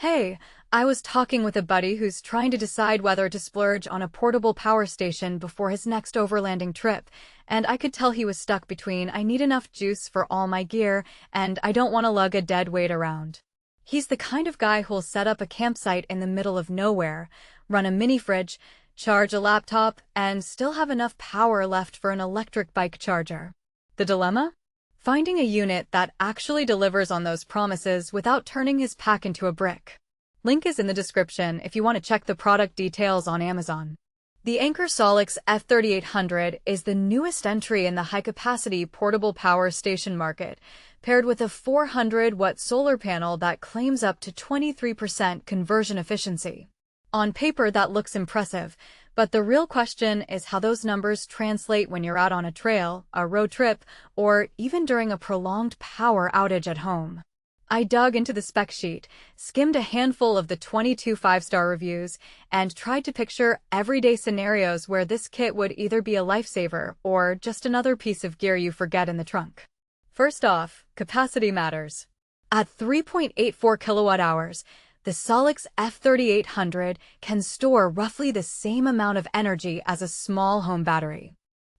Hey, I was talking with a buddy who's trying to decide whether to splurge on a portable power station before his next overlanding trip, and I could tell he was stuck between I need enough juice for all my gear and I don't want to lug a dead weight around. He's the kind of guy who'll set up a campsite in the middle of nowhere, run a mini fridge, charge a laptop, and still have enough power left for an electric bike charger. The dilemma? Finding a unit that actually delivers on those promises without turning his pack into a brick. Link is in the description if you want to check the product details on Amazon. The Anker SOLIX F3800 is the newest entry in the high-capacity portable power station market, paired with a 400-watt solar panel that claims up to 23% conversion efficiency. On paper, that looks impressive, but the real question is how those numbers translate when you're out on a trail, a road trip, or even during a prolonged power outage at home. I dug into the spec sheet, skimmed a handful of the 22 5-star reviews, and tried to picture everyday scenarios where this kit would either be a lifesaver or just another piece of gear you forget in the trunk. First off, capacity matters. At 3.84 kilowatt-hours, the SOLIX F3800 can store roughly the same amount of energy as a small home battery.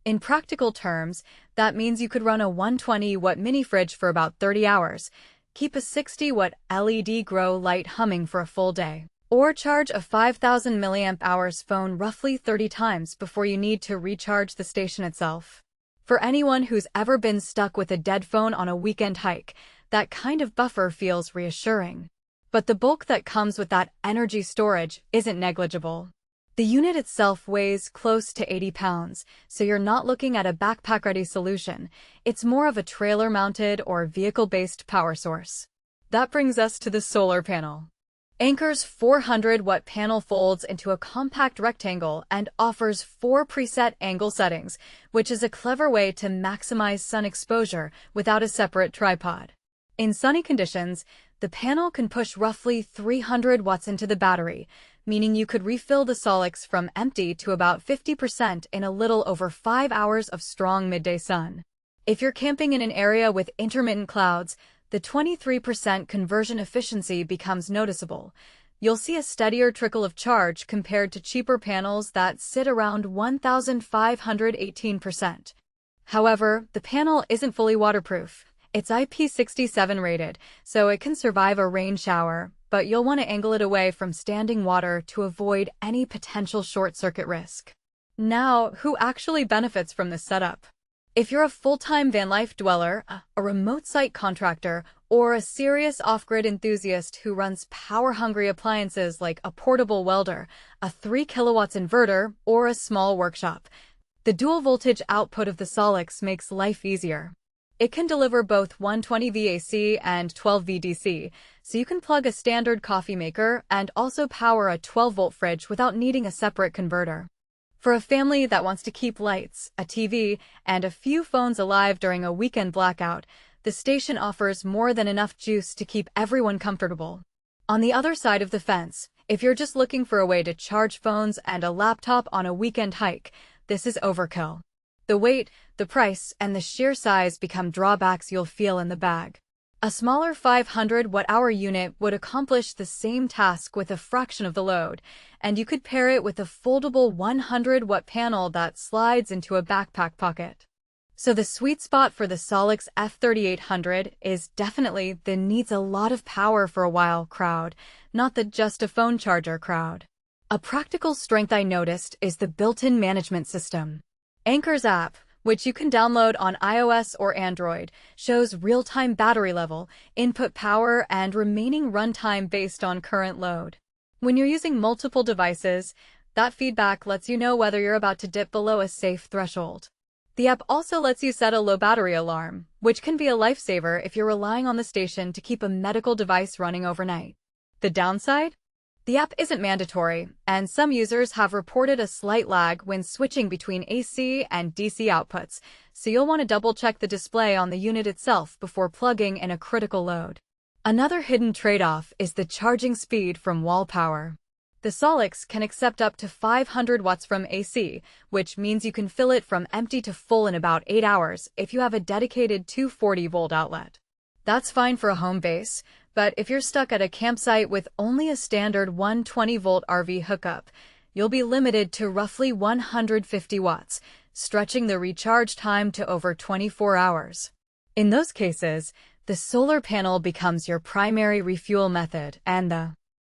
In practical terms, that means you could run a 120-watt mini fridge for about 30 hours, keep a 60-watt LED grow light humming for a full day, or charge a 5,000 mAh phone roughly 30 times before you need to recharge the station itself. For anyone who's ever been stuck with a dead phone on a weekend hike, that kind of buffer feels reassuring. But the bulk that comes with that energy storage isn't negligible. The unit itself weighs close to 80 pounds, so you're not looking at a backpack-ready solution. It's more of a trailer-mounted or vehicle-based power source. That brings us to the solar panel. Anker's 400-watt panel folds into a compact rectangle and offers 4 preset angle settings, which is a clever way to maximize sun exposure without a separate tripod. In sunny conditions, the panel can push roughly 300 watts into the battery, meaning you could refill the SOLIX from empty to about 50% in a little over 5 hours of strong midday sun. If you're camping in an area with intermittent clouds, the 23% conversion efficiency becomes noticeable. You'll see a steadier trickle of charge compared to cheaper panels that sit around 1,518%. However, the panel isn't fully waterproof. It's IP67 rated, so it can survive a rain shower, but you'll want to angle it away from standing water to avoid any potential short-circuit risk. Now, who actually benefits from this setup? If you're a full-time van life dweller, a remote site contractor, or a serious off-grid enthusiast who runs power-hungry appliances like a portable welder, a 3 kilowatts inverter, or a small workshop, the dual-voltage output of the SOLIX makes life easier. It can deliver both 120 VAC and 12 VDC, so you can plug a standard coffee maker and also power a 12-volt fridge without needing a separate converter. For a family that wants to keep lights, a TV, and a few phones alive during a weekend blackout, the station offers more than enough juice to keep everyone comfortable. On the other side of the fence, if you're just looking for a way to charge phones and a laptop on a weekend hike, this is overkill. The weight, the price, and the sheer size become drawbacks you'll feel in the bag. A smaller 500-watt-hour unit would accomplish the same task with a fraction of the load, and you could pair it with a foldable 100-watt panel that slides into a backpack pocket. So the sweet spot for the SOLIX F3800 is definitely the needs a lot of power for a while crowd, not the just a phone charger crowd. A practical strength I noticed is the built-in management system. Anker's app, which you can download on iOS or Android, shows real-time battery level, input power, and remaining runtime based on current load. When you're using multiple devices, that feedback lets you know whether you're about to dip below a safe threshold. The app also lets you set a low battery alarm, which can be a lifesaver if you're relying on the station to keep a medical device running overnight. The downside? The app isn't mandatory, and some users have reported a slight lag when switching between AC and DC outputs, so you'll want to double-check the display on the unit itself before plugging in a critical load. Another hidden trade-off is the charging speed from wall power. The SOLIX can accept up to 500 watts from AC, which means you can fill it from empty to full in about 8 hours if you have a dedicated 240-volt outlet. That's fine for a home base, But if you're stuck at a campsite with only a standard 120-volt RV hookup, you'll be limited to roughly 150 watts, stretching the recharge time to over 24 hours. In those cases, the solar panel becomes your primary refuel method, and the